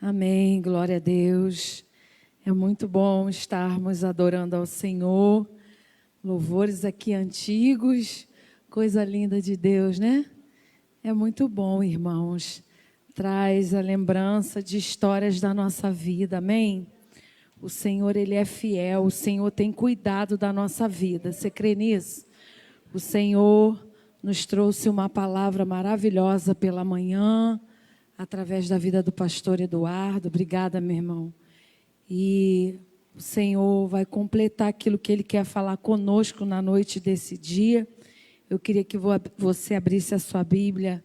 Amém, glória a Deus. É muito bom estarmos adorando ao Senhor. Louvores aqui antigos, coisa linda de Deus, né? É muito bom, irmãos. Traz a lembrança de histórias da nossa vida, amém? O Senhor, Ele é fiel, o Senhor tem cuidado da nossa vida. Você crê nisso? O Senhor nos trouxe uma palavra maravilhosa pela manhã, através da vida do pastor Eduardo. Obrigada, meu irmão. E o Senhor vai completar aquilo que Ele quer falar conosco na noite desse dia. Eu queria que você abrisse a sua Bíblia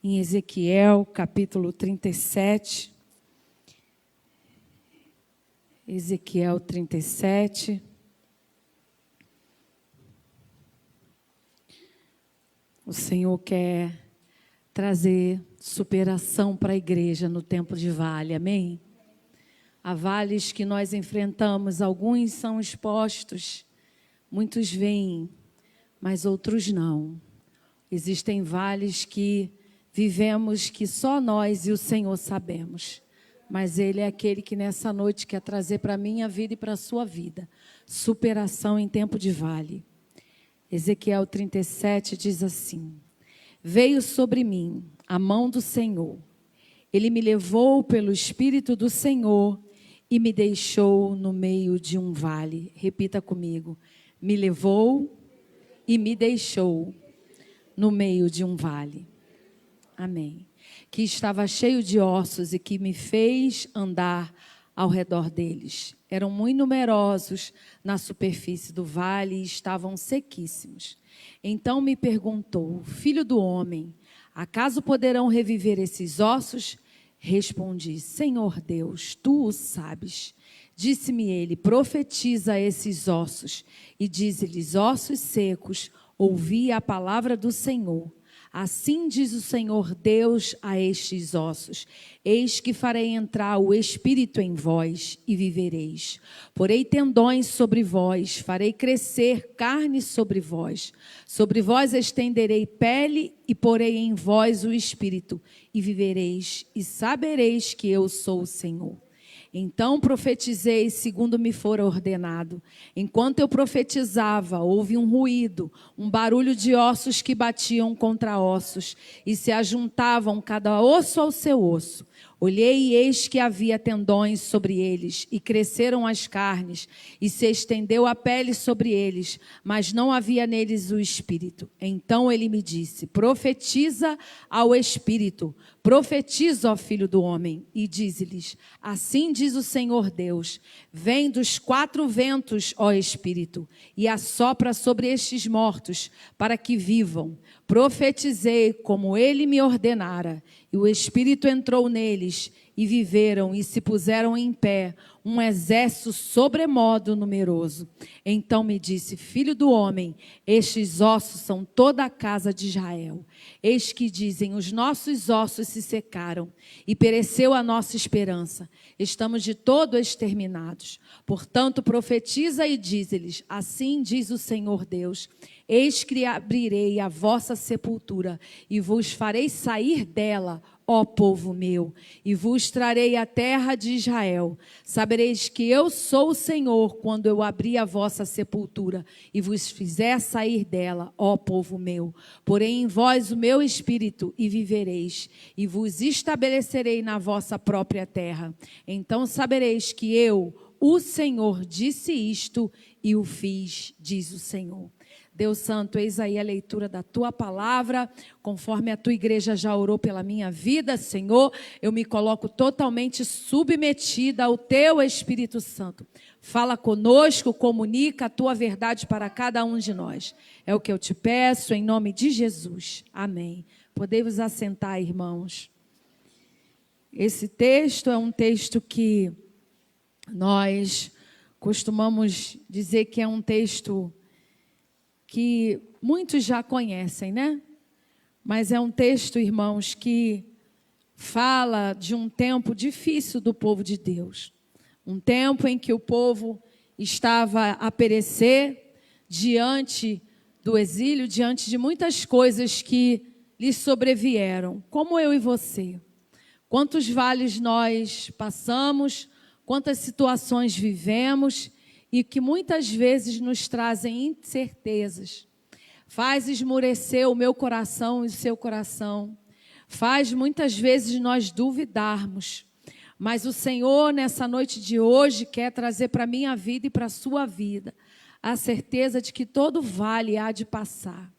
em Ezequiel, capítulo 37. Ezequiel 37. O Senhor quer trazer superação para a igreja no tempo de vale, amém? Há vales que nós enfrentamos, alguns são expostos, muitos vêm, mas outros não. Existem vales que vivemos que só nós e o Senhor sabemos, mas Ele é aquele que nessa noite quer trazer para a minha vida e para a sua vida, superação em tempo de vale. Ezequiel 37 diz assim: veio sobre mim a mão do Senhor, Ele me levou pelo Espírito do Senhor e me deixou no meio de um vale. Repita comigo: me levou e me deixou no meio de um vale. Amém. Que estava cheio de ossos e que me fez andar ao redor deles. Eram muito numerosos na superfície do vale e estavam sequíssimos. Então me perguntou: filho do homem, acaso poderão reviver esses ossos? Respondi: Senhor Deus, tu o sabes. Disse-me ele: profetiza a esses ossos e dize-lhes: ossos secos, ouvi a palavra do Senhor. Assim diz o Senhor Deus a estes ossos: eis que farei entrar o Espírito em vós e vivereis. Porei tendões sobre vós, farei crescer carne sobre vós estenderei pele e porei em vós o Espírito e vivereis e sabereis que eu sou o Senhor. Então profetizei segundo me fora ordenado. Enquanto eu profetizava, houve um ruído, um barulho de ossos que batiam contra ossos e se ajuntavam cada osso ao seu osso. Olhei e eis que havia tendões sobre eles, e cresceram as carnes, e se estendeu a pele sobre eles, mas não havia neles o Espírito. Então ele me disse: profetiza ao Espírito, profetiza, ó filho do homem, e dize-lhes: assim diz o Senhor Deus: vem dos quatro ventos, ó Espírito, e assopra sobre estes mortos, para que vivam. Profetizei como ele me ordenara, e o Espírito entrou neles, e viveram e se puseram em pé, um exército sobremodo numeroso. Então me disse: filho do homem, estes ossos são toda a casa de Israel. Eis que dizem: os nossos ossos se secaram, e pereceu a nossa esperança. Estamos de todo exterminados. Portanto, profetiza e dize-lhes: assim diz o Senhor Deus: eis que abrirei a vossa sepultura, e vos farei sair dela, ó povo meu, e vos trarei a terra de Israel. Sabereis que eu sou o Senhor, quando eu abrir a vossa sepultura, e vos fizer sair dela, ó povo meu. Porei em vós o meu espírito, e vivereis, e vos estabelecerei na vossa própria terra. Então sabereis que eu, o Senhor, disse isto, e o fiz, diz o Senhor. Deus Santo, eis aí a leitura da Tua palavra, conforme a Tua igreja já orou pela minha vida, Senhor, eu me coloco totalmente submetida ao Teu Espírito Santo. Fala conosco, comunica a Tua verdade para cada um de nós. É o que eu te peço, em nome de Jesus. Amém. Podemos assentar, irmãos. Esse texto é um texto que nós costumamos dizer que é um texto que muitos já conhecem, né? Mas é um texto, irmãos, que fala de um tempo difícil do povo de Deus. Um tempo em que o povo estava a perecer diante do exílio, diante de muitas coisas que lhes sobrevieram, como eu e você. Quantos vales nós passamos, quantas situações vivemos e que muitas vezes nos trazem incertezas. Faz esmurecer o meu coração e o seu coração. Faz muitas vezes nós duvidarmos. Mas o Senhor, nessa noite de hoje, quer trazer para a minha vida e para a sua vida a certeza de que todo vale há de passar.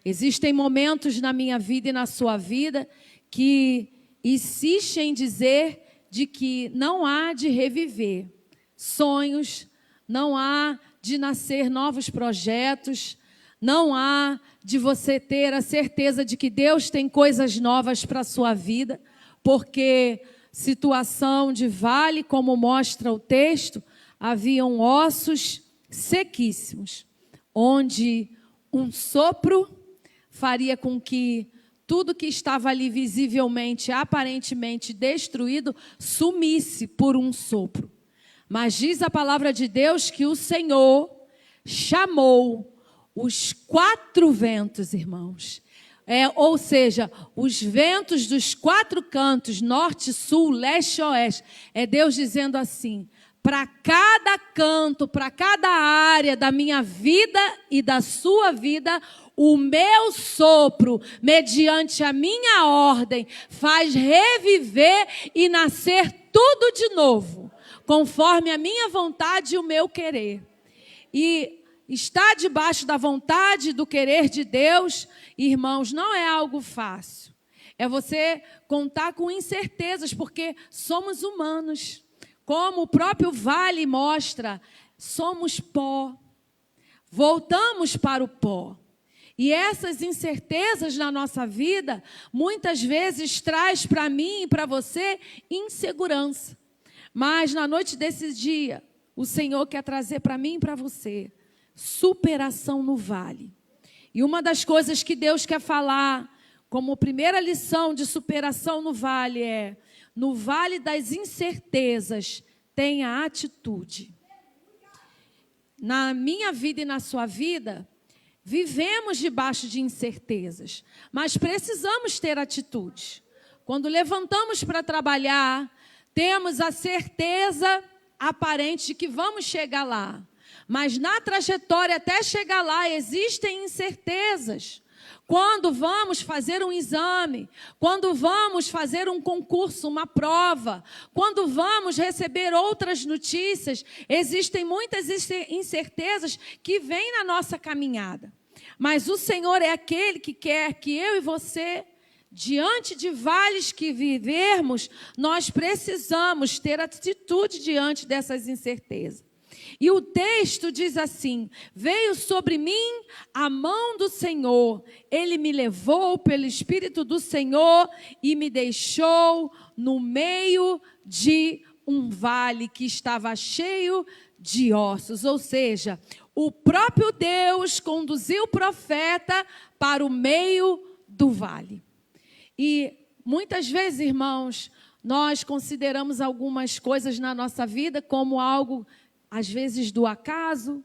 Existem momentos na minha vida e na sua vida que insistem em dizer de que não há de reviver sonhos, não há de nascer novos projetos, não há de você ter a certeza de que Deus tem coisas novas para a sua vida, porque situação de vale, como mostra o texto, haviam ossos sequíssimos, onde um sopro faria com que tudo que estava ali visivelmente, aparentemente destruído, sumisse por um sopro. Mas diz a palavra de Deus que o Senhor chamou os 4 ventos, irmãos. Ou seja, os ventos dos 4 cantos, norte, sul, leste e oeste. É Deus dizendo assim: para cada canto, para cada área da minha vida e da sua vida, o meu sopro, mediante a minha ordem, faz reviver e nascer tudo de novo, conforme a minha vontade e o meu querer. E estar debaixo da vontade e do querer de Deus, irmãos, não é algo fácil. É você contar com incertezas, porque somos humanos. Como o próprio vale mostra, somos pó. Voltamos para o pó. E essas incertezas na nossa vida, muitas vezes traz para mim e para você insegurança. Mas na noite desse dia, o Senhor quer trazer para mim e para você superação no vale. E uma das coisas que Deus quer falar, como primeira lição de superação no vale é: no vale das incertezas, tenha atitude. Na minha vida e na sua vida, vivemos debaixo de incertezas, mas precisamos ter atitude. Quando levantamos para trabalhar, temos a certeza aparente de que vamos chegar lá. Mas na trajetória até chegar lá existem incertezas. Quando vamos fazer um exame, quando vamos fazer um concurso, uma prova, quando vamos receber outras notícias, existem muitas incertezas que vêm na nossa caminhada. Mas o Senhor é aquele que quer que eu e você, diante de vales que vivermos, nós precisamos ter atitude diante dessas incertezas. E o texto diz assim: veio sobre mim a mão do Senhor, Ele me levou pelo Espírito do Senhor e me deixou no meio de um vale que estava cheio de ossos. Ou seja, o próprio Deus conduziu o profeta para o meio do vale. E muitas vezes, irmãos, nós consideramos algumas coisas na nossa vida como algo, às vezes, do acaso,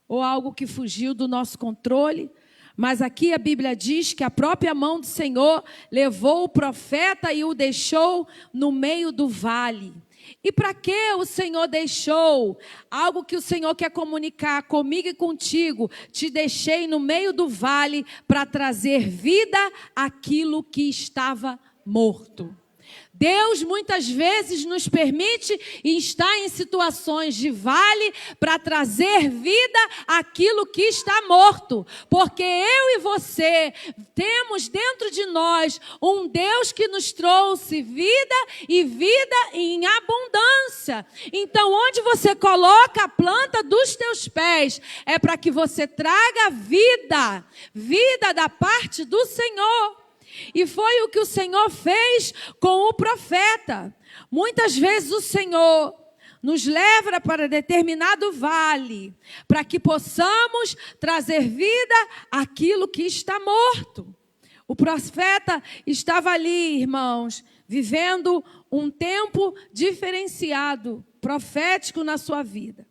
ou algo que fugiu do nosso controle. Mas aqui a Bíblia diz que a própria mão do Senhor levou o profeta e o deixou no meio do vale. E para que o Senhor deixou? Algo que o Senhor quer comunicar comigo e contigo. Te deixei no meio do vale para trazer vida àquilo que estava morto. Deus muitas vezes nos permite estar em situações de vale para trazer vida àquilo que está morto. Porque eu e você temos dentro de nós um Deus que nos trouxe vida e vida em abundância. Então, onde você coloca a planta dos teus pés, é para que você traga vida, vida da parte do Senhor. E foi o que o Senhor fez com o profeta. Muitas vezes o Senhor nos leva para determinado vale, para que possamos trazer vida àquilo que está morto. O profeta estava ali, irmãos, vivendo um tempo diferenciado, profético na sua vida.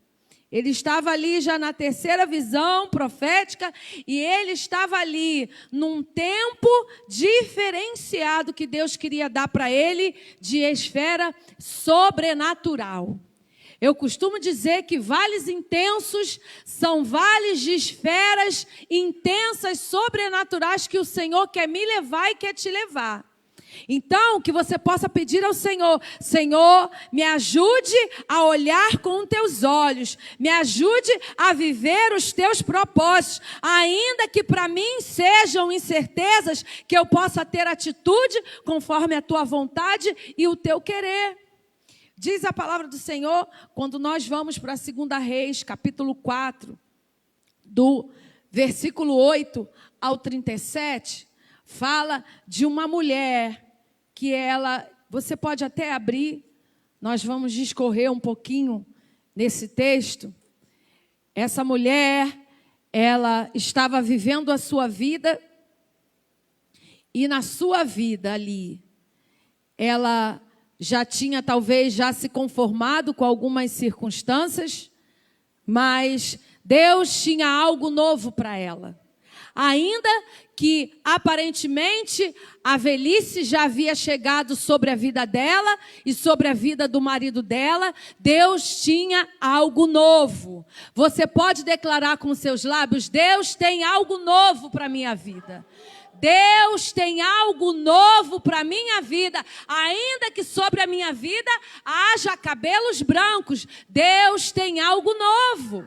Ele estava ali já na terceira visão profética e ele estava ali num tempo diferenciado que Deus queria dar para ele de esfera sobrenatural. Eu costumo dizer que vales intensos são vales de esferas intensas, sobrenaturais que o Senhor quer me levar e quer te levar. Então, que você possa pedir ao Senhor: Senhor, me ajude a olhar com teus olhos, me ajude a viver os teus propósitos, ainda que para mim sejam incertezas, que eu possa ter atitude conforme a tua vontade e o teu querer. Diz a palavra do Senhor, quando nós vamos para 2 Reis, capítulo 4, do versículo 8 ao 37, fala de uma mulher que você pode até abrir, nós vamos discorrer um pouquinho nesse texto. Essa mulher, ela estava vivendo a sua vida, e na sua vida ali, ela já tinha talvez já se conformado com algumas circunstâncias, mas Deus tinha algo novo para ela. Ainda que aparentemente a velhice já havia chegado sobre a vida dela e sobre a vida do marido dela, Deus tinha algo novo. Você pode declarar com seus lábios: Deus tem algo novo para a minha vida. Deus tem algo novo para a minha vida, ainda que sobre a minha vida haja cabelos brancos, Deus tem algo novo.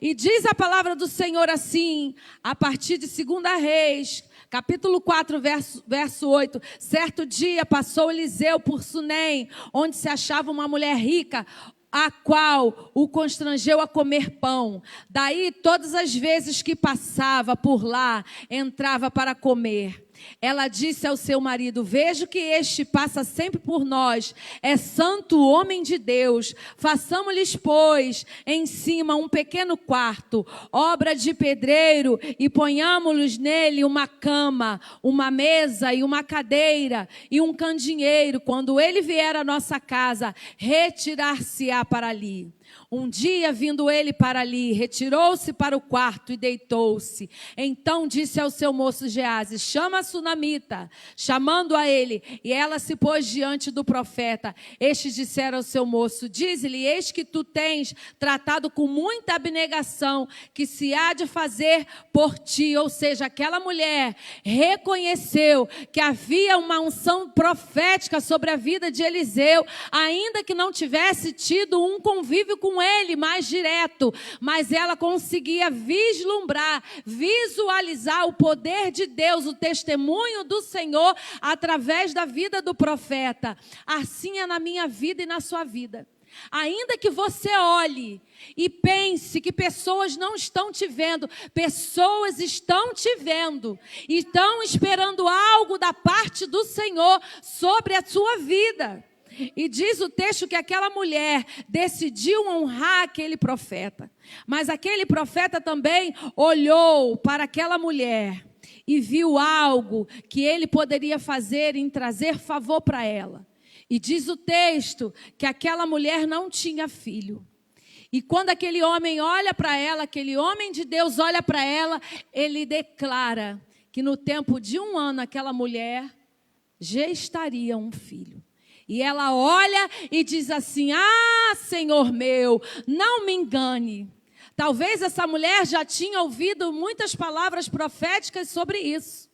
E diz a palavra do Senhor assim, a partir de 2 Reis, capítulo 4, verso 8. Certo dia passou Eliseu por Sunem, onde se achava uma mulher rica, a qual o constrangeu a comer pão. Daí, todas as vezes que passava por lá, entrava para comer. Ela disse ao seu marido: vejo que este passa sempre por nós, é santo homem de Deus. Façamos-lhes, pois, em cima um pequeno quarto, obra de pedreiro, e ponhamos-lhes nele uma cama, uma mesa e uma cadeira, e um candeeiro. Quando ele vier à nossa casa, retirar-se-á para ali. Um dia, vindo ele para ali, retirou-se para o quarto e deitou-se. Então disse ao seu moço Geazi: chama a sunamita. Chamando a ele, e ela se pôs diante do profeta. Estes disseram ao seu moço: dize-lhe, eis que tu tens tratado com muita abnegação, que se há de fazer por ti. Ou seja, aquela mulher reconheceu que havia uma unção profética sobre a vida de Eliseu, ainda que não tivesse tido um convívio com ele mais direto, mas ela conseguia vislumbrar, visualizar o poder de Deus, o testemunho do Senhor através da vida do profeta. Assim é na minha vida e na sua vida. Ainda que você olhe e pense que pessoas não estão te vendo, pessoas estão te vendo, estão esperando algo da parte do Senhor sobre a sua vida. E diz o texto que aquela mulher decidiu honrar aquele profeta. Mas aquele profeta também olhou para aquela mulher e viu algo que ele poderia fazer em trazer favor para ela. E diz o texto que aquela mulher não tinha filho. E quando aquele homem olha para ela, aquele homem de Deus olha para ela, ele declara que no tempo de 1 ano aquela mulher gestaria um filho. E ela olha e diz assim: ah, Senhor meu, não me engane. Talvez essa mulher já tinha ouvido muitas palavras proféticas sobre isso.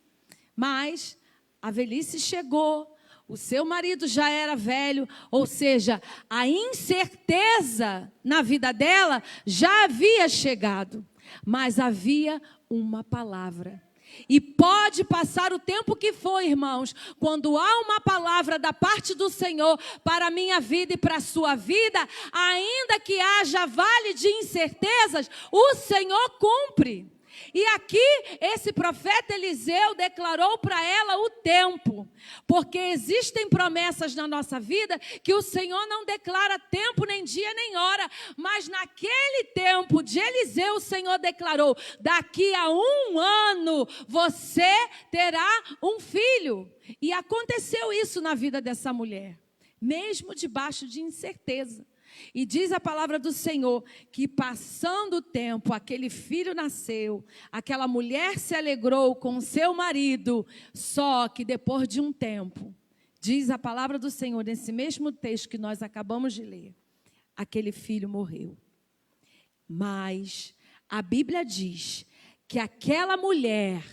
Mas a velhice chegou, o seu marido já era velho, ou seja, a incerteza na vida dela já havia chegado. Mas havia uma palavra. E pode passar o tempo que for, irmãos, quando há uma palavra da parte do Senhor para a minha vida e para a sua vida, ainda que haja vale de incertezas, o Senhor cumpre. E aqui esse profeta Eliseu declarou para ela o tempo, porque existem promessas na nossa vida que o Senhor não declara tempo, nem dia, nem hora, mas naquele tempo de Eliseu o Senhor declarou: daqui a 1 ano você terá um filho. E aconteceu isso na vida dessa mulher, mesmo debaixo de incerteza. E diz a palavra do Senhor que passando o tempo, aquele filho nasceu, aquela mulher se alegrou com seu marido, só que depois de um tempo, diz a palavra do Senhor, nesse mesmo texto que nós acabamos de ler, aquele filho morreu. Mas a Bíblia diz que aquela mulher,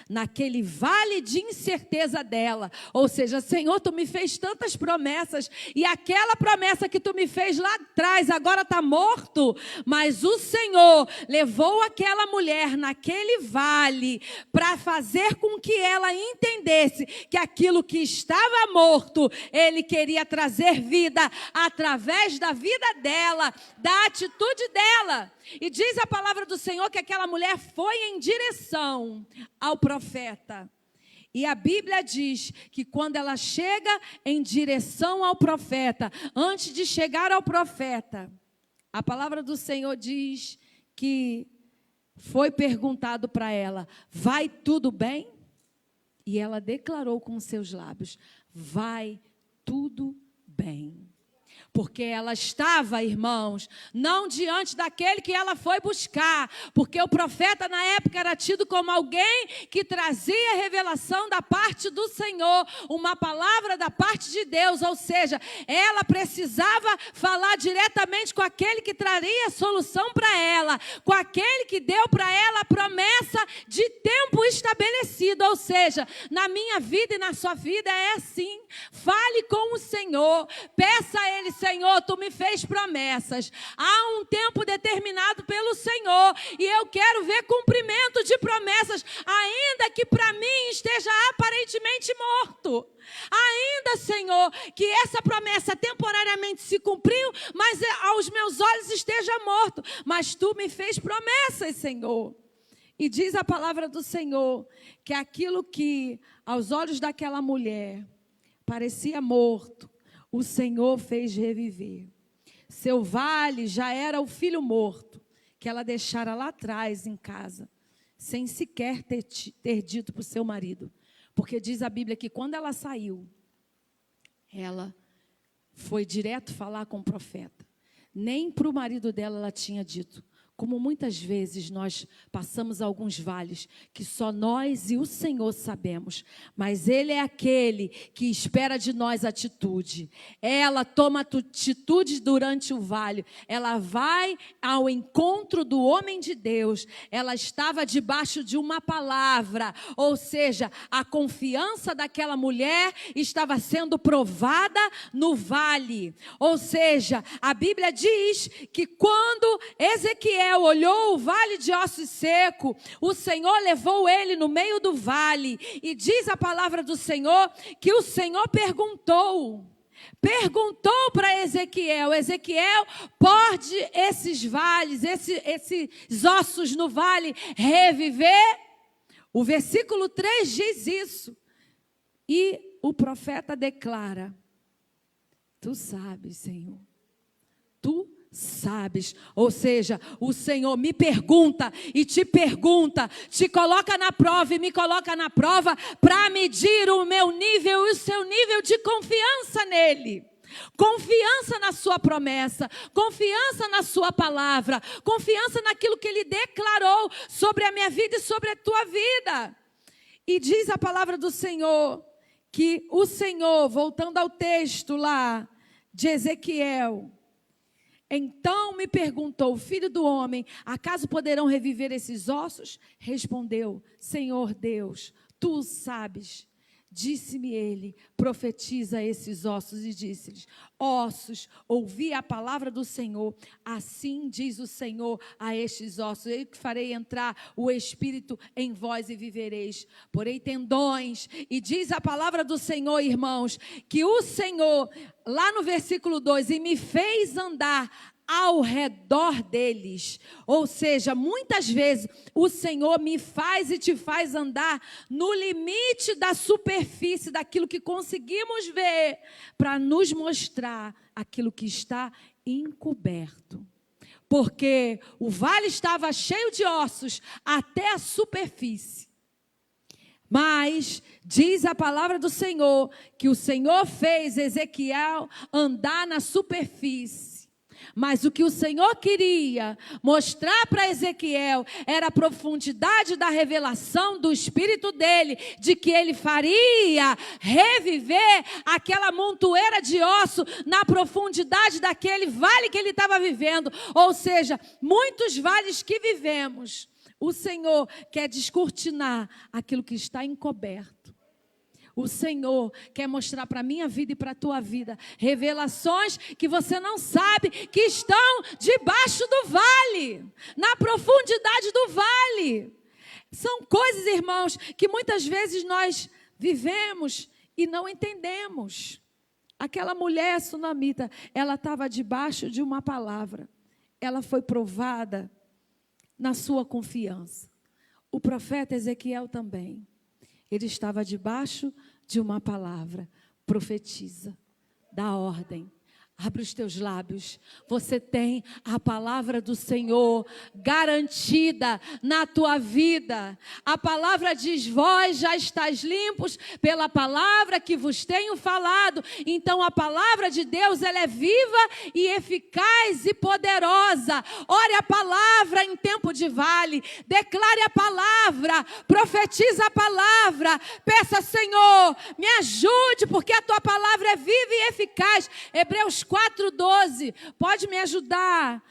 naquele vale de incerteza dela, ou seja, Senhor, tu me fez tantas promessas, e aquela promessa que tu me fez lá atrás, agora está morto, mas o Senhor levou aquela mulher naquele vale, para fazer com que ela entendesse, que aquilo que estava morto, Ele queria trazer vida, através da vida dela, da atitude dela. E diz a palavra do Senhor que aquela mulher foi em direção ao profeta. E a Bíblia diz que quando ela chega em direção ao profeta, antes de chegar ao profeta, a palavra do Senhor diz que foi perguntado para ela: vai tudo bem? E ela declarou com seus lábios: vai tudo bem. Porque ela estava, irmãos, não diante daquele que ela foi buscar, porque o profeta na época era tido como alguém que trazia revelação da parte do Senhor, uma palavra da parte de Deus, ou seja, ela precisava falar diretamente com aquele que traria solução para ela, com aquele que deu para ela a promessa de tempo estabelecido, ou seja, na minha vida e na sua vida é assim. Fale com o Senhor, peça a Ele: Senhor, tu me fez promessas, há um tempo determinado pelo Senhor, e eu quero ver cumprimento de promessas, ainda que para mim esteja aparentemente morto. Ainda, Senhor, que essa promessa temporariamente se cumpriu, mas aos meus olhos esteja morto, mas tu me fez promessas, Senhor. E diz a palavra do Senhor que aquilo que aos olhos daquela mulher parecia morto, o Senhor fez reviver. Seu vale já era o filho morto, que ela deixara lá atrás em casa, sem sequer ter dito para o seu marido. Porque diz a Bíblia que quando ela saiu, ela foi direto falar com o profeta. Nem para o marido dela ela tinha dito. Como muitas vezes nós passamos alguns vales que só nós e o Senhor sabemos, mas Ele é aquele que espera de nós atitude. Ela toma atitude durante o vale, ela vai ao encontro do homem de Deus, ela estava debaixo de uma palavra, ou seja, a confiança daquela mulher estava sendo provada no vale, ou seja, a Bíblia diz que quando Ezequiel olhou o vale de ossos seco, o Senhor levou ele no meio do vale, e diz a palavra do Senhor que o Senhor perguntou para Ezequiel: Ezequiel, pode esses vales, esses ossos no vale reviver? O versículo 3 diz isso, e o profeta declara: tu sabes, Senhor, tu sabes, ou seja, o Senhor me pergunta e te pergunta, te coloca na prova e me coloca na prova para medir o meu nível e o seu nível de confiança nele. Confiança na sua promessa, confiança na sua palavra, confiança naquilo que Ele declarou sobre a minha vida e sobre a tua vida. E diz a palavra do Senhor que o Senhor, voltando ao texto lá de Ezequiel, então me perguntou: filho do homem, acaso poderão reviver esses ossos? Respondeu: Senhor Deus, tu sabes. Disse-me ele: profetiza esses ossos. E disse-lhes: ossos, ouvi a palavra do Senhor. Assim diz o Senhor a estes ossos: eu que farei entrar o Espírito em vós e vivereis. Porei tendões. E diz a palavra do Senhor, irmãos, que o Senhor, lá no versículo 2, e me fez andar ao redor deles. Ou seja, muitas vezes o Senhor me faz e te faz andar no limite da superfície daquilo que conseguimos ver, para nos mostrar aquilo que está encoberto. Porque o vale estava cheio de ossos até a superfície. Mas diz a palavra do Senhor que o Senhor fez Ezequiel andar na superfície. Mas o que o Senhor queria mostrar para Ezequiel era a profundidade da revelação do Espírito dele, de que ele faria reviver aquela montoeira de osso na profundidade daquele vale que ele estava vivendo. Ou seja, muitos vales que vivemos, o Senhor quer descortinar aquilo que está encoberto. O Senhor quer mostrar para a minha vida e para a tua vida revelações que você não sabe que estão debaixo do vale, na profundidade do vale. São coisas, irmãos, que muitas vezes nós vivemos e não entendemos. Aquela mulher sunamita, ela estava debaixo de uma palavra. Ela foi provada na sua confiança. O profeta Ezequiel também. Ele estava debaixo de uma palavra. Profetiza, dá ordem. Abre os teus lábios. Você tem a palavra do Senhor garantida na tua vida. A palavra diz: vós já estáis limpos pela palavra que vos tenho falado. Então a palavra de Deus, ela é viva e eficaz e poderosa. Ore a palavra em tempo de vale. Declare a palavra. Profetiza a palavra. Peça: Senhor, me ajude, porque a tua palavra é viva e eficaz. Hebreus 4:12, pode me ajudar?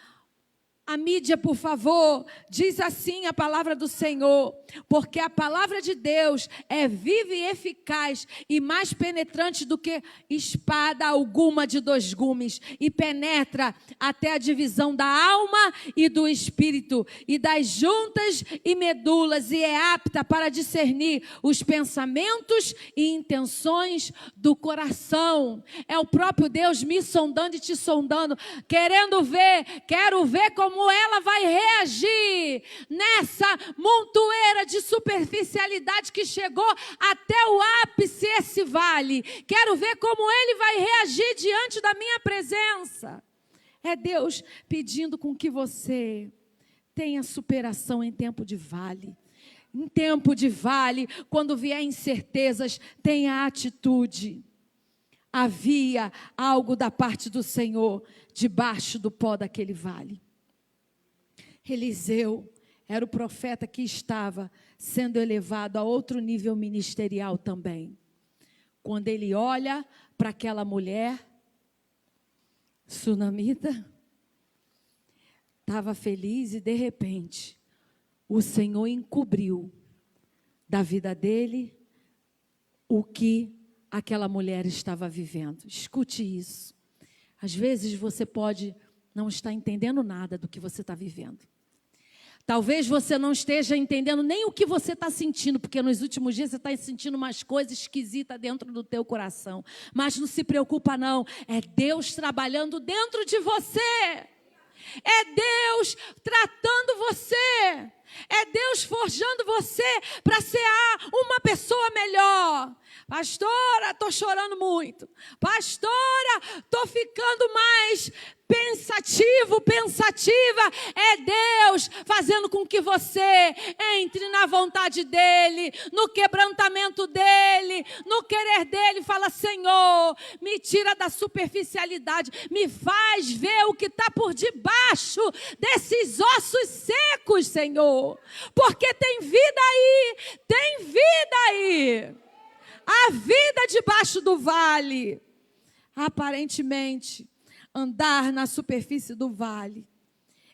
A mídia, por favor. Diz assim a palavra do Senhor: porque a palavra de Deus é viva e eficaz e mais penetrante do que espada alguma de 2 gumes, e penetra até a divisão da alma e do espírito e das juntas e medulas, e é apta para discernir os pensamentos e intenções do coração. É o próprio Deus me sondando e te sondando, quero ver como ela vai reagir nessa montoeira de superficialidade que chegou até o ápice, esse vale. Quero ver como ele vai reagir diante da minha presença. É Deus pedindo com que você tenha superação em tempo de vale. Em tempo de vale, quando vier incertezas, tenha atitude. Havia algo da parte do Senhor debaixo do pó daquele vale. Eliseu era o profeta que estava sendo elevado a outro nível ministerial também. Quando ele olha para aquela mulher sunamita, estava feliz e de repente o Senhor encobriu da vida dele o que aquela mulher estava vivendo. Escute isso. Às vezes você pode não estar entendendo nada do que você está vivendo. Talvez você não esteja entendendo nem o que você está sentindo, porque nos últimos dias você está sentindo umas coisas esquisitas dentro do teu coração. Mas não se preocupa não, é Deus trabalhando dentro de você. É Deus tratando você. É Deus forjando você para ser uma pessoa melhor. Pastora, estou chorando muito. Pastora, estou ficando mais pensativa. É Deus fazendo com que você entre na vontade dEle, no quebrantamento dEle, no querer dEle. Fala: Senhor, me tira da superficialidade, me faz ver o que está por debaixo desses ossos secos, Senhor, porque tem vida aí. A vida debaixo do vale. Aparentemente, andar na superfície do vale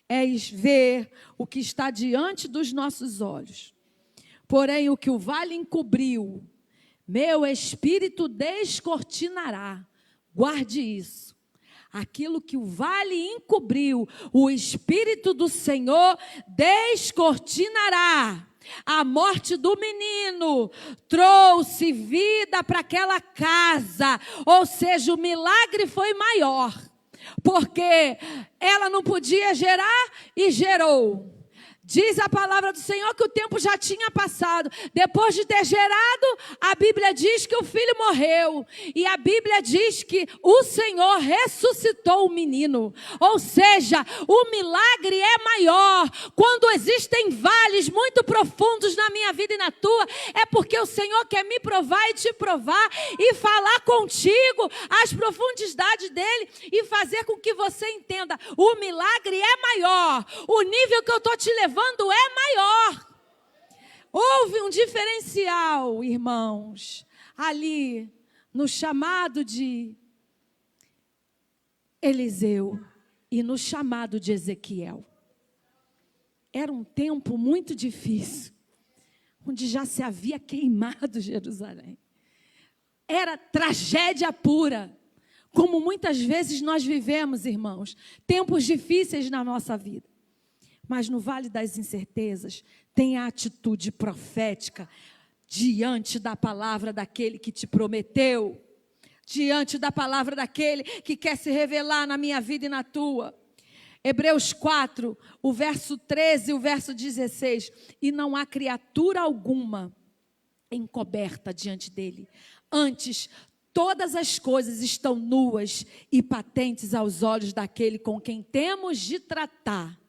é ver o que está diante dos nossos olhos. Porém, o que o vale encobriu, meu espírito descortinará. Guarde isso. Aquilo que o vale encobriu, o Espírito do Senhor descortinará. A morte do menino trouxe vida para aquela casa, ou seja, o milagre foi maior, porque ela não podia gerar e gerou. Diz a palavra do Senhor que o tempo já tinha passado. Depois de ter gerado, a Bíblia diz que o filho morreu. E a Bíblia diz que o Senhor ressuscitou o menino. Ou seja, o milagre é maior. Quando existem vales muito profundos na minha vida e na tua, é porque o Senhor quer me provar e te provar e falar contigo as profundidades dele e fazer com que você entenda. O milagre é maior. O nível que eu estou te levando é maior. Houve um diferencial, irmãos, ali no chamado de Eliseu e no chamado de Ezequiel. Era um tempo muito difícil, onde já se havia queimado Jerusalém. Era tragédia pura, como muitas vezes nós vivemos, irmãos, tempos difíceis na nossa vida. Mas no vale das incertezas, tem a atitude profética diante da palavra daquele que te prometeu, diante da palavra daquele que quer se revelar na minha vida e na tua. Hebreus 4, o verso 13 e o verso 16. E não há criatura alguma encoberta diante dele. Antes, todas as coisas estão nuas e patentes aos olhos daquele com quem temos de tratar.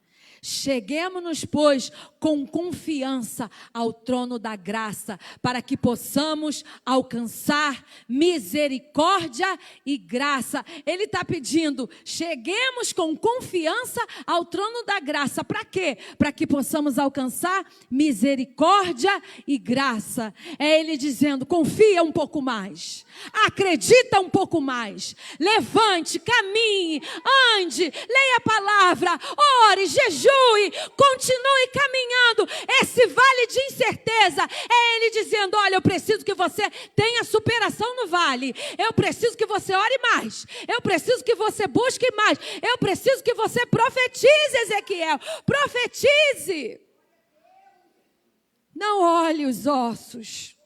Cheguemo-nos, pois, com confiança ao trono da graça, para que possamos alcançar misericórdia e graça. Ele está pedindo, cheguemos com confiança ao trono da graça. Para quê? Para que possamos alcançar misericórdia e graça. É ele dizendo, confia um pouco mais, acredita um pouco mais, levante, caminhe, ande, leia a palavra, ore, jejue, continue caminhando. Esse vale de incerteza é ele dizendo, olha, eu preciso que você tenha superação no vale, eu preciso que você ore mais, eu preciso que você busque mais, eu preciso que você profetize, Ezequiel, profetize. Não olhe os ossos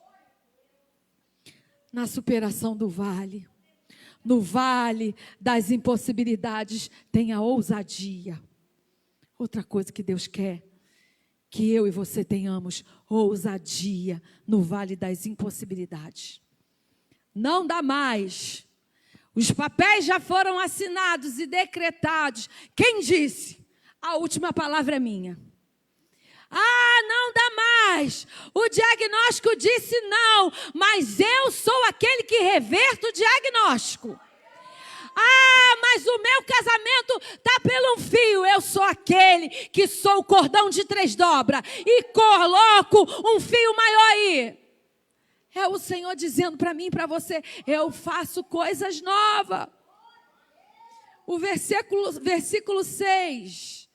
na superação do vale. No vale das impossibilidades, tenha ousadia. Outra coisa que Deus quer, que eu e você tenhamos ousadia no vale das impossibilidades. Não dá mais. Os papéis já foram assinados e decretados. Quem disse? A última palavra é minha. Ah, não dá mais. O diagnóstico disse não, mas eu sou aquele que reverto o diagnóstico. Ah, mas o meu casamento está pelo fio. Eu sou aquele que sou o cordão de 3 dobras e coloco um fio maior aí. É o Senhor dizendo para mim e para você, eu faço coisas novas. O versículo 6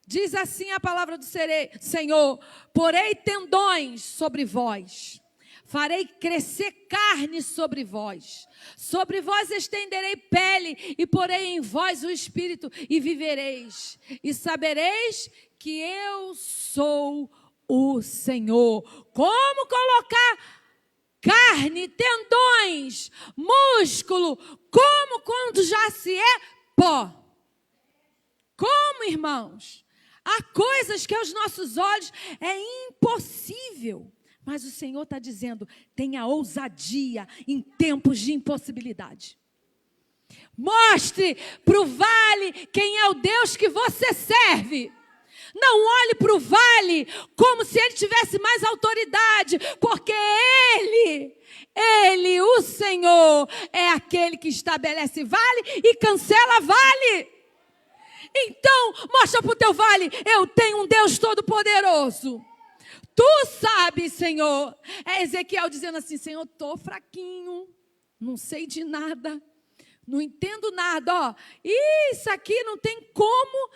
diz assim a palavra do Senhor, porei tendões sobre vós. Farei crescer carne sobre vós estenderei pele e porei em vós o espírito e vivereis. E sabereis que eu sou o Senhor. Como colocar carne, tendões, músculo, como quando já se é pó. Como, irmãos? Há coisas que aos nossos olhos é impossível. Mas o Senhor está dizendo, tenha ousadia em tempos de impossibilidade. Mostre para o vale quem é o Deus que você serve. Não olhe para o vale como se ele tivesse mais autoridade, porque Ele, o Senhor, é aquele que estabelece vale e cancela vale. Então, mostra para o teu vale, eu tenho um Deus todo-poderoso. Tu sabes, Senhor. É Ezequiel dizendo assim, Senhor, estou fraquinho, não sei de nada, não entendo nada. Ó, isso aqui não tem como,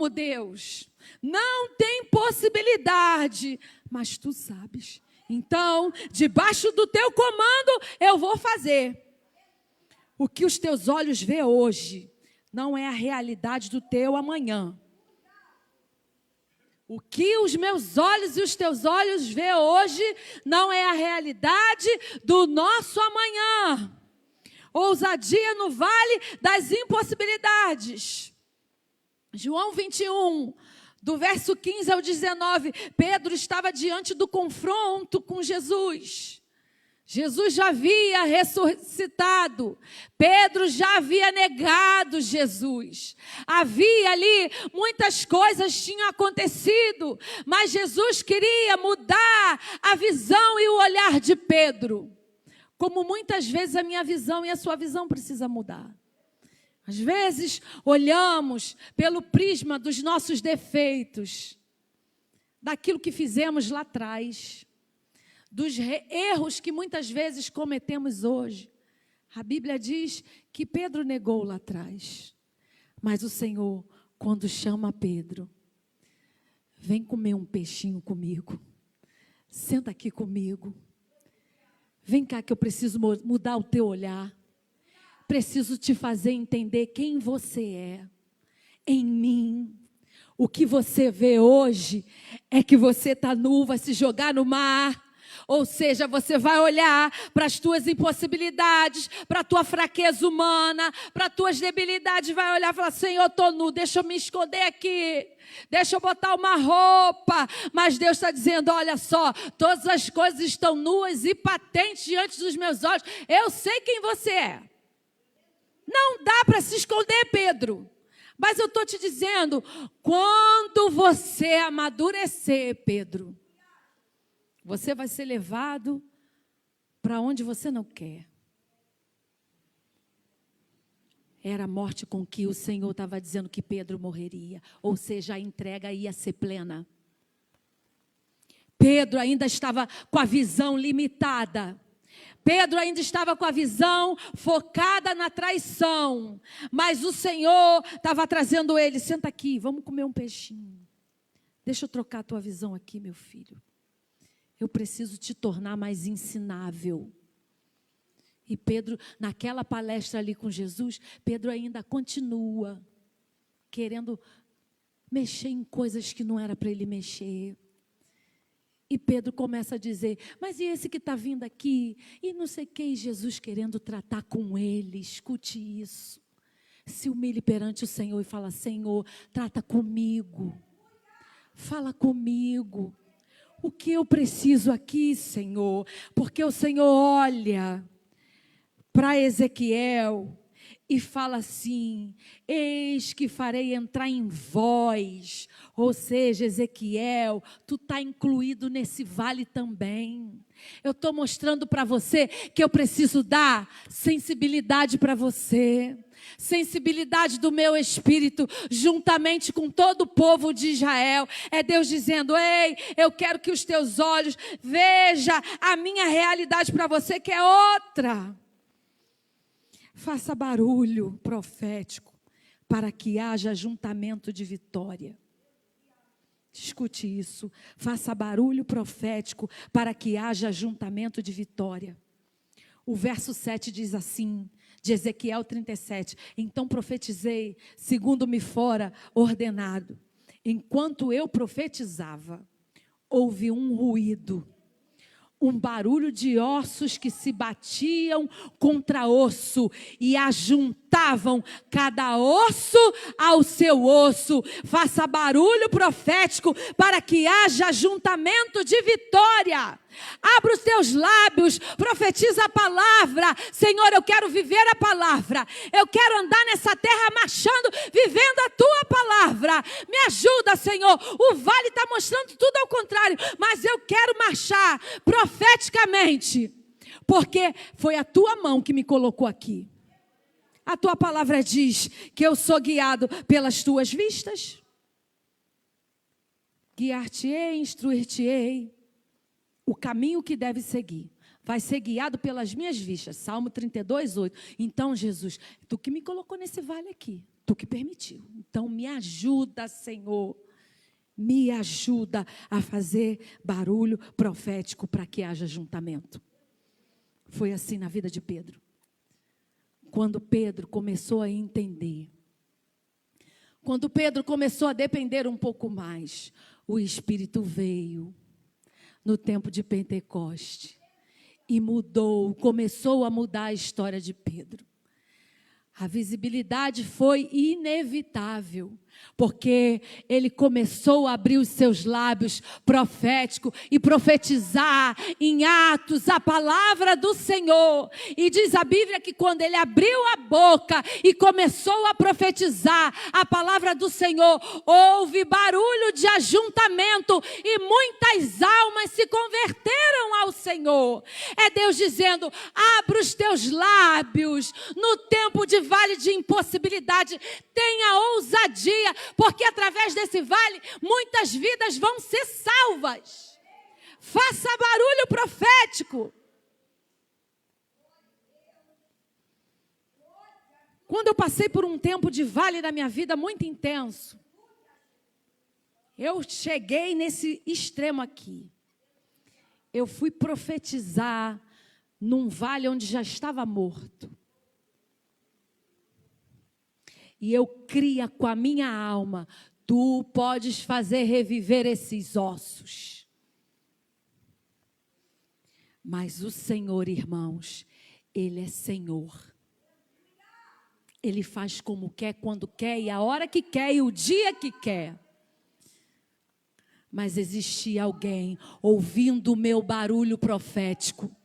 Deus. Não tem possibilidade, mas tu sabes. Então, debaixo do teu comando, eu vou fazer. O que os teus olhos vê hoje, não é a realidade do teu amanhã. O que os meus olhos e os teus olhos vê hoje não é a realidade do nosso amanhã. Ousadia no vale das impossibilidades. João 21, Do verso 15 ao 19, Pedro estava diante do confronto com Jesus. Jesus já havia ressuscitado, Pedro já havia negado Jesus. Havia ali, muitas coisas tinham acontecido, mas Jesus queria mudar a visão e o olhar de Pedro. Como muitas vezes a minha visão e a sua visão precisa mudar. Às vezes olhamos pelo prisma dos nossos defeitos, daquilo que fizemos lá atrás, dos erros que muitas vezes cometemos hoje. A Bíblia diz que Pedro negou lá atrás, mas o Senhor, quando chama Pedro, vem comer um peixinho comigo, senta aqui comigo, vem cá que eu preciso mudar o teu olhar, preciso te fazer entender quem você é em mim. O que você vê hoje é que você está nu, vai se jogar no mar. Ou seja, você vai olhar para as tuas impossibilidades, para a tua fraqueza humana, para as tuas debilidades, vai olhar e falar: Senhor, eu estou nu, deixa eu me esconder aqui, deixa eu botar uma roupa. Mas Deus está dizendo: olha só, todas as coisas estão nuas e patentes diante dos meus olhos, eu sei quem você é. Não dá para se esconder, Pedro. Mas eu estou te dizendo, quando você amadurecer, Pedro, você vai ser levado para onde você não quer. Era a morte com que o Senhor estava dizendo que Pedro morreria. Ou seja, a entrega ia ser plena. Pedro ainda estava com a visão limitada. Pedro ainda estava com a visão focada na traição. Mas o Senhor estava trazendo ele: senta aqui, vamos comer um peixinho. Deixa eu trocar a tua visão aqui, meu filho. Eu preciso te tornar mais ensinável. E Pedro, naquela palestra ali com Jesus, Pedro ainda continua querendo mexer em coisas que não era para ele mexer. E Pedro começa a dizer: mas e esse que está vindo aqui? E não sei o que, e Jesus querendo tratar com ele. Escute isso. Se humilhe perante o Senhor e fala: Senhor, trata comigo. Fala comigo. O que eu preciso aqui, Senhor? Porque o Senhor olha para Ezequiel e fala assim: eis que farei entrar em vós. Ou seja, Ezequiel, tu está incluído nesse vale também. Eu estou mostrando para você que eu preciso dar sensibilidade para você. Sensibilidade do meu espírito, juntamente com todo o povo de Israel. É Deus dizendo: ei, eu quero que os teus olhos vejam a minha realidade para você, que é outra. Faça barulho profético para que haja ajuntamento de vitória. Escute isso. Faça barulho profético para que haja ajuntamento de vitória. O verso 7 diz assim, de Ezequiel 37. Então profetizei, segundo me fora ordenado. Enquanto eu profetizava, houve um ruído, um barulho de ossos que se batiam contra osso e ajuntavam cada osso ao seu osso. Faça barulho profético para que haja ajuntamento de vitória. Abra os teus lábios, profetiza a palavra. Senhor, eu quero viver a palavra. Eu quero andar nessa terra marchando, vivendo a tua palavra. Me ajuda, Senhor. O vale está mostrando tudo ao contrário, mas eu quero marchar profeticamente, porque foi a tua mão que me colocou aqui. A tua palavra diz que eu sou guiado pelas tuas vistas. Guiar-te-ei, instruir-te-ei. O caminho que deve seguir vai ser guiado pelas minhas vistas. Salmo 32, 8. Então, Jesus, tu que me colocou nesse vale aqui, tu que permitiu. Então, me ajuda, Senhor. Me ajuda a fazer barulho profético para que haja ajuntamento. Foi assim na vida de Pedro. Quando Pedro começou a entender, quando Pedro começou a depender um pouco mais, o Espírito veio no tempo de Pentecoste e mudou, começou a mudar a história de Pedro. A visibilidade foi inevitável. Porque ele começou a abrir os seus lábios proféticos e profetizar em Atos a palavra do Senhor. E diz a Bíblia que quando ele abriu a boca e começou a profetizar a palavra do Senhor, houve barulho de ajuntamento e muitas almas se converteram ao Senhor. É Deus dizendo: abra os teus lábios no tempo de vale de impossibilidade, tenha ousadia, porque através desse vale muitas vidas vão ser salvas. Faça barulho profético. Quando eu passei por um tempo de vale na minha vida muito intenso, eu cheguei nesse extremo aqui. Eu fui profetizar num vale onde já estava morto. E eu cria com a minha alma: tu podes fazer reviver esses ossos. Mas o Senhor, irmãos, Ele é Senhor. Ele faz como quer, quando quer, e a hora que quer, e o dia que quer. Mas existia alguém ouvindo o meu barulho profético,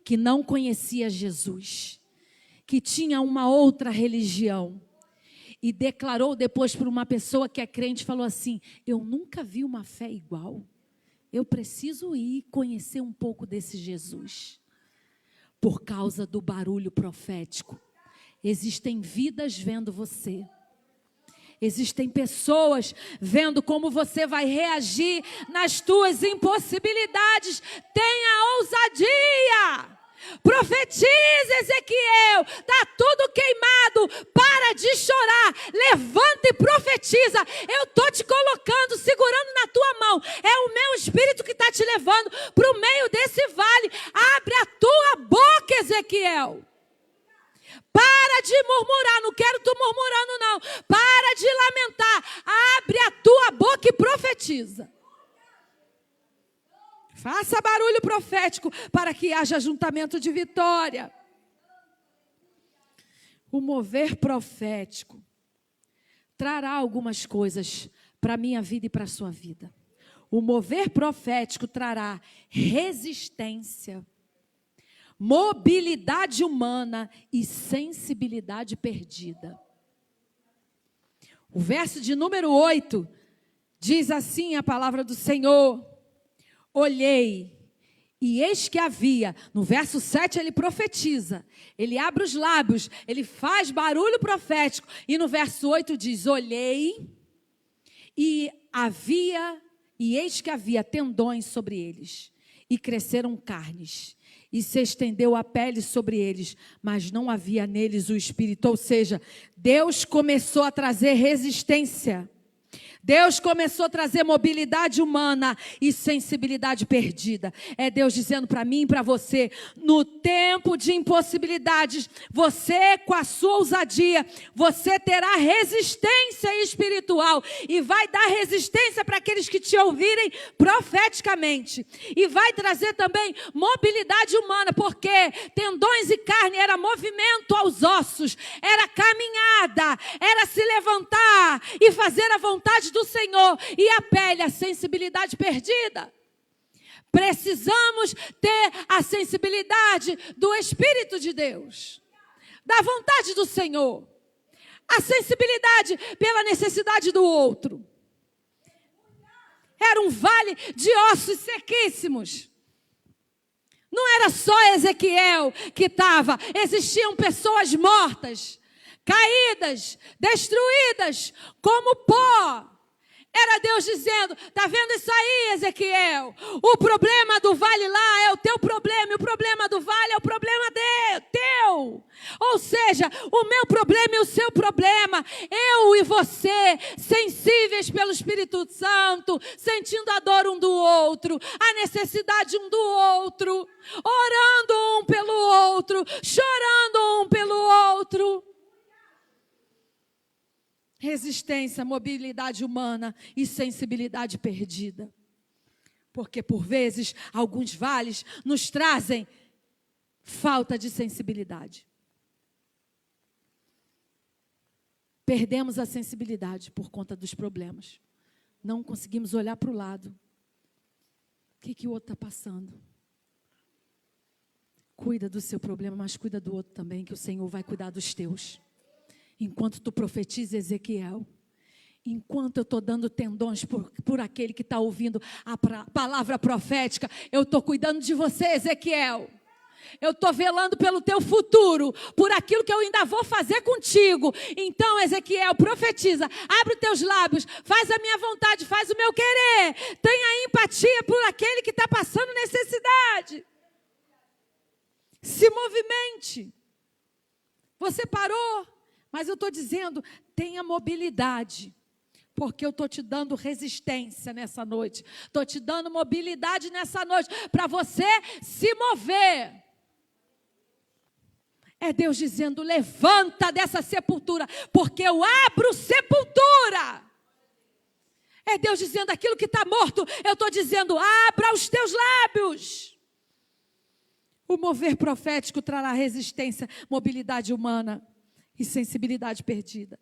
que não conhecia Jesus, que tinha uma outra religião. E declarou depois para uma pessoa que é crente, falou assim: eu nunca vi uma fé igual. Eu preciso ir conhecer um pouco desse Jesus. Por causa do barulho profético. Existem vidas vendo você. Existem pessoas vendo como você vai reagir nas tuas impossibilidades. Tenha ousadia. Profetiza, Ezequiel, está tudo queimado, para de chorar, levanta e profetiza. Eu estou te colocando, segurando na tua mão, é o meu Espírito que está te levando para o meio desse vale. Abre a tua boca, Ezequiel. Para de murmurar, não quero tu murmurando não, para de lamentar, abre a tua boca e profetiza. Faça barulho profético para que haja ajuntamento de vitória. O mover profético trará algumas coisas para a minha vida e para a sua vida. O mover profético trará resistência, mobilidade humana e sensibilidade perdida. O verso de número 8 diz assim a palavra do Senhor: olhei, e eis que havia. No verso 7 ele profetiza, ele abre os lábios, ele faz barulho profético. E no verso 8 diz: olhei, e eis que havia tendões sobre eles, e cresceram carnes, e se estendeu a pele sobre eles, mas não havia neles o Espírito. Ou seja, Deus começou a trazer resistência. Deus começou a trazer mobilidade humana e sensibilidade perdida. É Deus dizendo para mim e para você: no tempo de impossibilidades, você com a sua ousadia, você terá resistência espiritual. E vai dar resistência para aqueles que te ouvirem profeticamente. E vai trazer também mobilidade humana, porque tendões e carne era movimento aos ossos, era caminhada, era se levantar e fazer a vontade do Senhor. E a pele, a sensibilidade perdida. Precisamos ter a sensibilidade do Espírito de Deus, da vontade do Senhor, a sensibilidade pela necessidade do outro. Era um vale de ossos sequíssimos. Não era só Ezequiel que estava, existiam pessoas mortas, caídas, destruídas, como pó. Era Deus dizendo: está vendo isso aí, Ezequiel? O problema do vale lá é o teu problema, e o problema do vale é o problema teu. Ou seja, o meu problema e o seu problema, eu e você, sensíveis pelo Espírito Santo, sentindo a dor um do outro, a necessidade um do outro, orando um pelo outro, chorando um pelo outro. Resistência, mobilidade humana e sensibilidade perdida. Porque por vezes alguns vales nos trazem falta de sensibilidade. perdemos a sensibilidade por conta dos problemas. Não conseguimos olhar para o lado. O que o outro está passando? Cuida do seu problema, mas cuida do outro também, que o Senhor vai cuidar dos teus. Enquanto tu profetiza, Ezequiel, enquanto eu estou dando tendões por aquele que está ouvindo a palavra profética, eu estou cuidando de você, Ezequiel. Eu estou velando pelo teu futuro, por aquilo que eu ainda vou fazer contigo. Então, Ezequiel, profetiza, abre os teus lábios, faz a minha vontade, faz o meu querer. Tenha empatia por aquele que está passando necessidade. Se movimente. Você parou, mas eu estou dizendo, tenha mobilidade. Porque eu estou te dando resistência nessa noite. Estou te dando mobilidade nessa noite, para você se mover. É Deus dizendo, levanta dessa sepultura, porque eu abro sepultura. É Deus dizendo, aquilo que está morto, eu estou dizendo, abra os teus lábios. O mover profético trará resistência, mobilidade humana e sensibilidade perdida.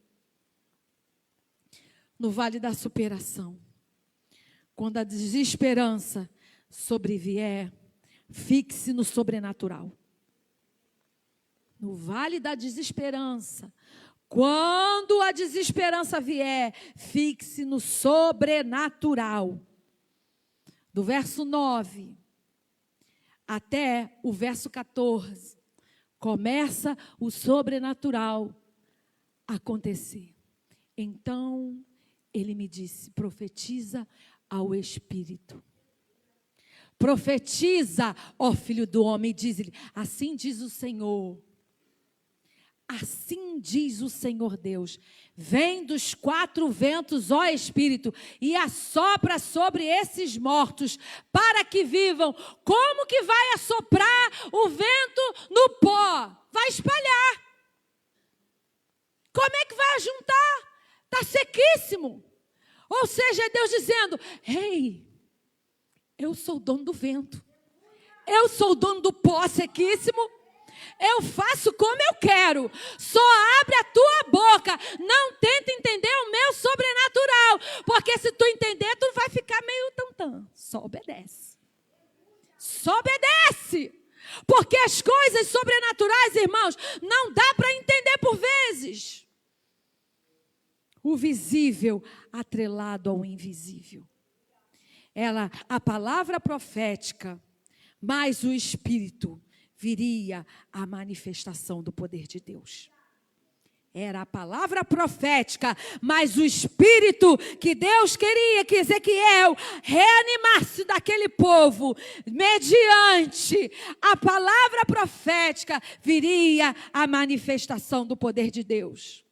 No vale da superação, quando a desesperança sobrevier, fixe no sobrenatural. No vale da desesperança, quando a desesperança vier, fixe no sobrenatural. Do verso 9 até o verso 14, começa o sobrenatural a acontecer. Então, ele me disse, profetiza ao Espírito. Profetiza, ó filho do homem, diz-lhe, assim diz o Senhor. Assim diz o Senhor Deus, vem dos quatro ventos, ó Espírito, e assopra sobre esses mortos, para que vivam. Como que vai assoprar o vento no pó? Vai espalhar. Como é que vai juntar? Está sequíssimo. Ou seja, é Deus dizendo, ei, eu sou o dono do vento. Eu sou o dono do pó sequíssimo. Eu faço como eu quero. Só abre a tua boca. Não tenta entender o meu sobrenatural. Porque se tu entender, tu vai ficar meio tantã. Só obedece. Só obedece. Porque as coisas sobrenaturais, irmãos, não dá para entender por vezes. O visível atrelado ao invisível. A palavra profética, mais o Espírito, viria a manifestação do poder de Deus. Era a palavra profética, mas o Espírito que Deus queria que Ezequiel reanimasse daquele povo, mediante a palavra profética, viria a manifestação do poder de Deus.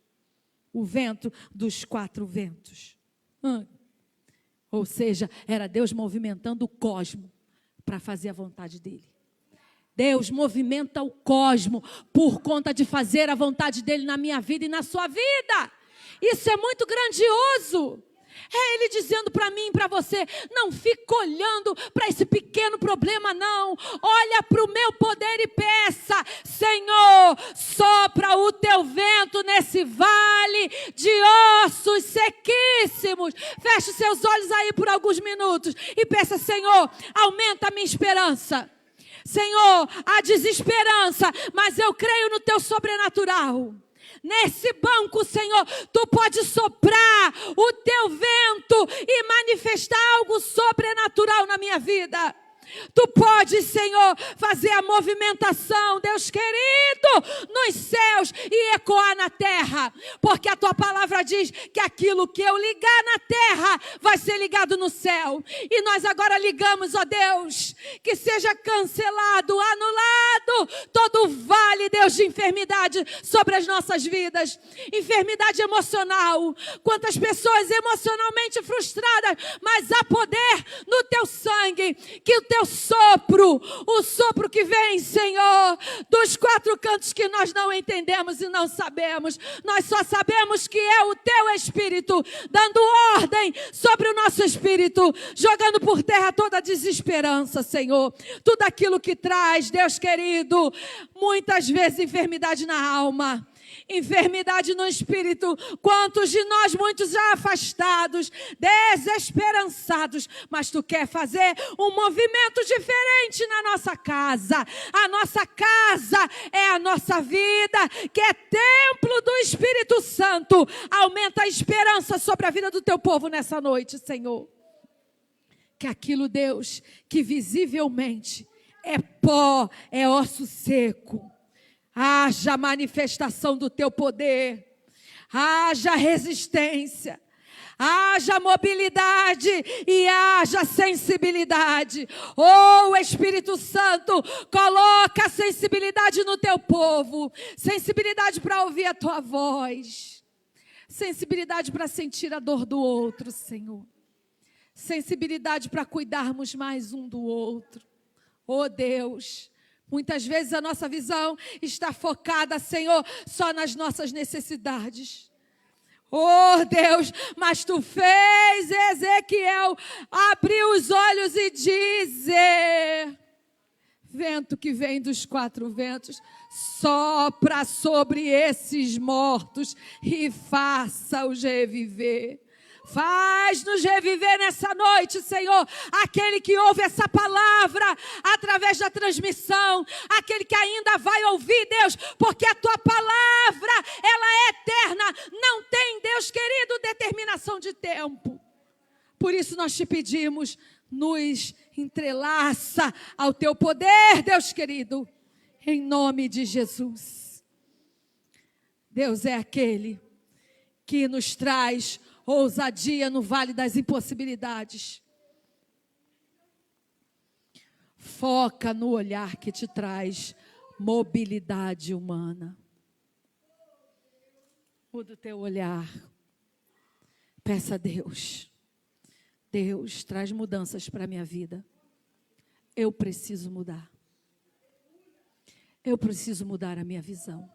O vento dos quatro ventos. Ou seja, era Deus movimentando o cosmo para fazer a vontade dele. Deus movimenta o cosmo por conta de fazer a vontade dele na minha vida e na sua vida. Isso é muito grandioso. É Ele dizendo para mim e para você, não fica olhando para esse pequeno problema não. Olha para o meu poder e peça, Senhor, sopra o teu vento nesse vale de ossos sequíssimos. Feche os seus olhos aí por alguns minutos e peça, Senhor, aumenta a minha esperança. Senhor, há desesperança, mas eu creio no teu sobrenatural. Nesse banco, Senhor, tu pode soprar o teu vento e manifestar algo sobrenatural na minha vida. Tu podes, Senhor, fazer a movimentação, Deus querido, nos céus e ecoar na terra. Porque a tua palavra diz que aquilo que eu ligar na terra vai ser ligado no céu. E nós agora ligamos, ó Deus, que seja cancelado, anulado todo vale, Deus, de enfermidade sobre as nossas vidas. Enfermidade emocional. Quantas pessoas emocionalmente frustradas, mas há poder no teu sangue, que o teu sopro, o sopro que vem, Senhor, dos quatro cantos que nós não entendemos e não sabemos. Nós só sabemos que é o teu Espírito dando ordem sobre o nosso espírito, jogando por terra toda a desesperança, Senhor. Tudo aquilo que traz, Deus querido, muitas vezes enfermidade na alma. enfermidade no espírito. Quantos de nós, muitos já afastados, desesperançados, mas tu quer fazer um movimento diferente na nossa casa. A nossa casa é a nossa vida, que é templo do Espírito Santo. Aumenta a esperança sobre a vida do teu povo nessa noite, Senhor. Que aquilo, Deus, que visivelmente é pó, é osso seco, haja manifestação do teu poder, haja resistência, haja mobilidade e haja sensibilidade. Oh, Espírito Santo, coloca a sensibilidade no teu povo, sensibilidade para ouvir a tua voz, sensibilidade para sentir a dor do outro, Senhor, sensibilidade para cuidarmos mais um do outro. Oh Deus, muitas vezes a nossa visão está focada, Senhor, só nas nossas necessidades. Oh Deus, mas tu fez Ezequiel abrir os olhos e dizer: vento que vem dos quatro ventos, sopra sobre esses mortos e faça-os reviver. Faz-nos reviver nessa noite, Senhor, aquele que ouve essa palavra através da transmissão, aquele que ainda vai ouvir, Deus, porque a tua palavra, ela é eterna, não tem, Deus querido, determinação de tempo. Por isso nós te pedimos, nos entrelaça ao teu poder, Deus querido, em nome de Jesus. Deus é aquele que nos traz ousadia no vale das impossibilidades. Foca no olhar que te traz mobilidade humana. Muda o teu olhar. Peça a Deus. Deus, traz mudanças para a minha vida. Eu preciso mudar. Eu preciso mudar a minha visão.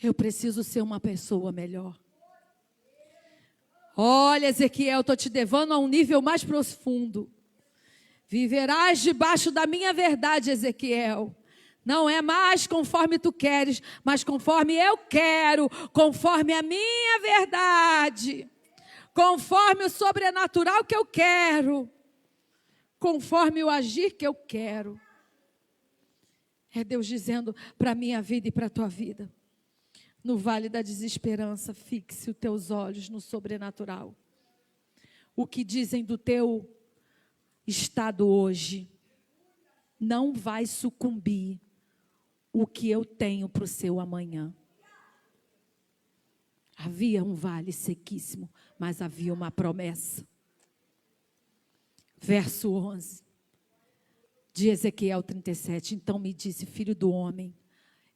Eu preciso ser uma pessoa melhor. Olha, Ezequiel, estou te levando a um nível mais profundo. Viverás debaixo da minha verdade, Ezequiel. Não é mais conforme tu queres, mas conforme eu quero, conforme a minha verdade, conforme o sobrenatural que eu quero, conforme o agir que eu quero. É Deus dizendo para a minha vida e para a tua vida. No vale da desesperança, fixe os teus olhos no sobrenatural. O que dizem do teu estado hoje não vai sucumbir o que eu tenho para o seu amanhã. Havia um vale sequíssimo, mas havia uma promessa. Verso 11 de Ezequiel 37. Então me disse, filho do homem,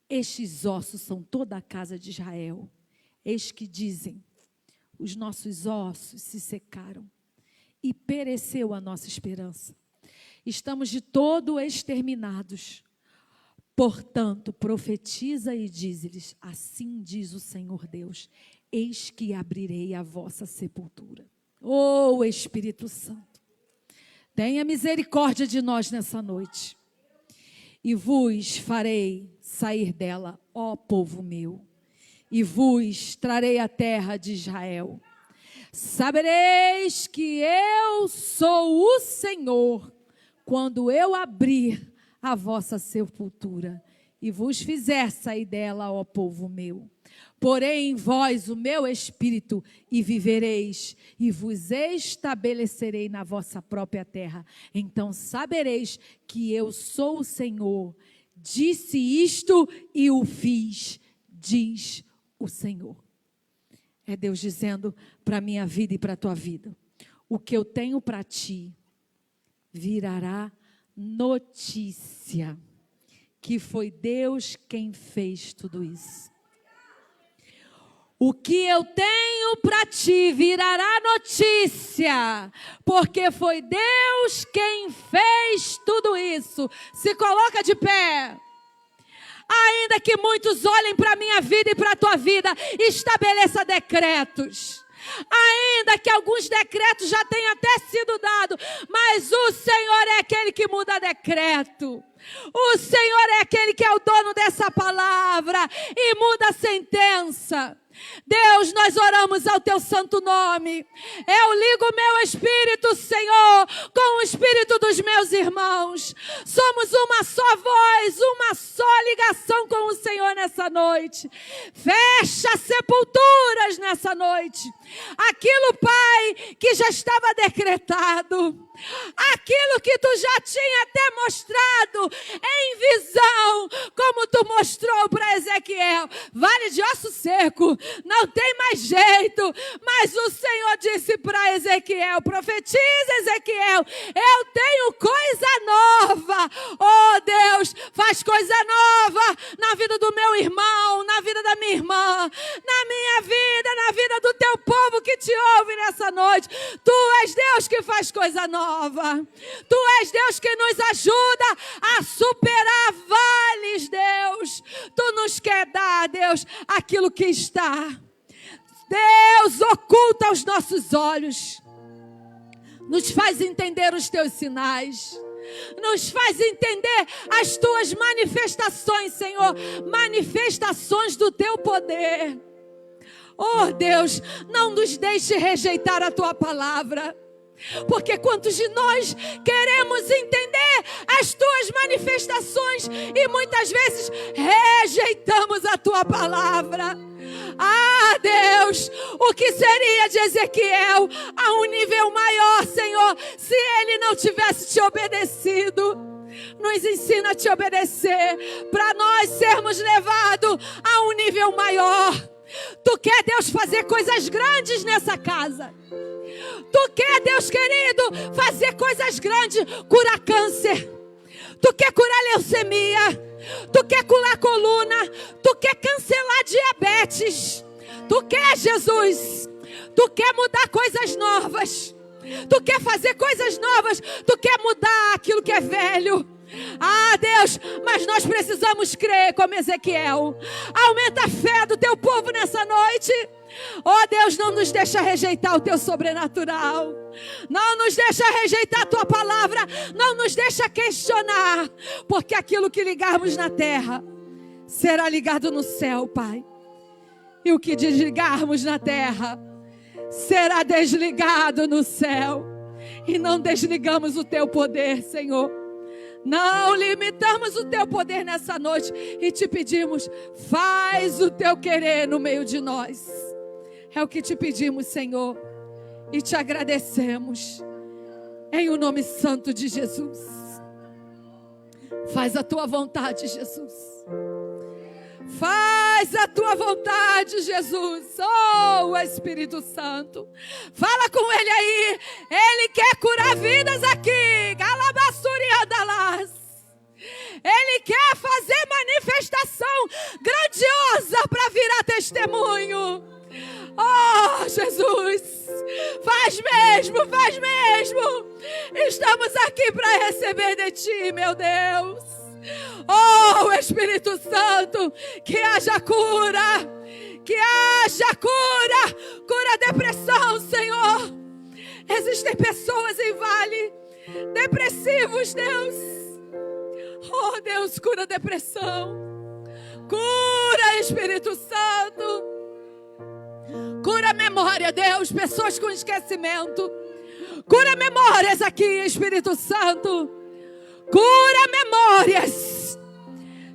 estes ossos são toda a casa de Israel. Eis que dizem, os nossos ossos se secaram e pereceu a nossa esperança. Estamos de todo exterminados. Portanto, profetiza e dize-lhes, assim diz o Senhor Deus, eis que abrirei a vossa sepultura. Oh, Espírito Santo, tenha misericórdia de nós nessa noite. E vos farei sair dela, ó povo meu, e vos trarei a terra de Israel. Sabereis que eu sou o Senhor, quando eu abrir a vossa sepultura, e vos fizer sair dela, ó povo meu. Porém em vós o meu espírito, e vivereis, e vos estabelecerei na vossa própria terra. Então sabereis que eu sou o Senhor. Disse isto e o fiz, diz o Senhor. É Deus dizendo para a minha vida e para a tua vida. O que eu tenho para ti virará notícia. Que foi Deus quem fez tudo isso. O que eu tenho para ti virará notícia, porque foi Deus quem fez tudo isso. Se coloca de pé. Ainda que muitos olhem para a minha vida e para a tua vida, estabeleça decretos. ainda que alguns decretos já tenham até sido dados, mas o Senhor é aquele que muda decreto. O Senhor é aquele que é o dono dessa palavra e muda a sentença. Deus, nós oramos ao teu santo nome. Eu ligo o meu espírito, Senhor, com o espírito dos meus irmãos. Somos uma só voz, uma só ligação com o Senhor nessa noite. Fecha sepulturas nessa noite. Aquilo, Pai, que já estava decretado. Aquilo que tu já tinha até mostrado em visão, como tu mostrou para Ezequiel. Vale de osso seco, não tem mais jeito. Mas o Senhor disse para Ezequiel: profetiza, Ezequiel, eu tenho coisa nova. Oh Deus, faz coisa nova na vida do meu irmão, na vida da minha irmã, na minha vida, na vida do teu povo que te ouve nessa noite. Tu és Deus que faz coisa nova. Tu és Deus que nos ajuda a superar vales, Deus. Tu nos quer dar, Deus, aquilo que está. Deus, oculta aos nossos olhos. Nos faz entender os teus sinais. Nos faz entender as tuas manifestações, Senhor. Manifestações do teu poder. Oh Deus, não nos deixe rejeitar a tua palavra. Porque quantos de nós queremos entender as tuas manifestações e muitas vezes rejeitamos a tua palavra. Ah, Deus, o que seria de Ezequiel a um nível maior, Senhor, se ele não tivesse te obedecido? Nos ensina a te obedecer para nós sermos levados a um nível maior. Tu quer, Deus, fazer coisas grandes nessa casa. Tu quer, Deus querido, fazer coisas grandes, curar câncer. Tu quer curar leucemia. Tu quer curar coluna. Tu quer cancelar diabetes. Tu quer, Jesus. Tu quer mudar coisas novas. Tu quer fazer coisas novas. Tu quer mudar aquilo que é velho. Ah, Deus, mas nós precisamos crer como Ezequiel. Aumenta a fé do teu povo nessa noite. Oh Deus, não nos deixa rejeitar o teu sobrenatural. Não nos deixa rejeitar a tua palavra. Não nos deixa questionar. Porque aquilo que ligarmos na terra será ligado no céu, Pai. E o que desligarmos na terra será desligado no céu. E não desligamos o teu poder, Senhor. Não limitamos o teu poder nessa noite e te pedimos, faz o teu querer no meio de nós. É o que te pedimos, Senhor, e te agradecemos, em o nome santo de Jesus. Faz a tua vontade, Jesus. Faz a tua vontade, Jesus. Oh, Espírito Santo, fala com ele aí. Ele quer curar vidas aqui. Galabasuriadalas. Ele quer fazer manifestação grandiosa para virar testemunho. Oh, Jesus, faz mesmo, faz mesmo. Estamos aqui para receber de ti, meu Deus. Oh, Espírito Santo, que haja cura, que haja cura, cura a depressão, Senhor. Existem pessoas em vale depressivos, Deus. Oh, Deus, cura a depressão, cura, Espírito Santo, cura a memória, Deus, pessoas com esquecimento, cura memórias aqui, Espírito Santo, cura memórias,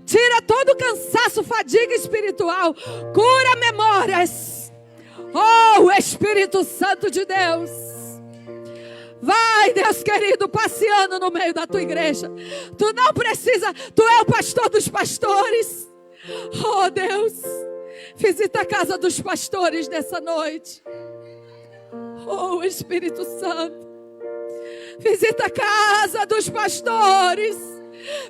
tira todo o cansaço, fadiga espiritual, cura memórias. Oh, Espírito Santo de Deus, vai, Deus querido, passeando no meio da tua igreja. Tu não precisa, tu é o pastor dos pastores. Oh, Deus, visita a casa dos pastores nessa noite. Oh, Espírito Santo, visita a casa dos pastores.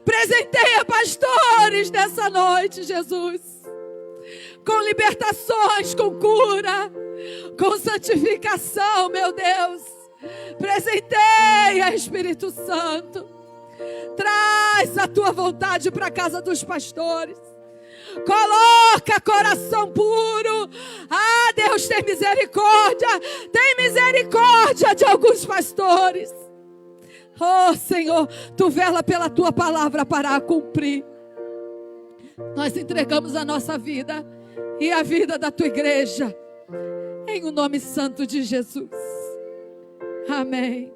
Presenteia pastores nessa noite, Jesus, com libertações, com cura, com santificação, meu Deus. Presenteia, Espírito Santo. Traz a tua vontade para a casa dos pastores. Coloca coração puro. Ah, Deus. Deus, tem misericórdia de alguns pastores. Oh, Senhor, tu vela pela tua palavra para a cumprir. Nós entregamos a nossa vida e a vida da tua igreja, em o nome santo de Jesus. Amém.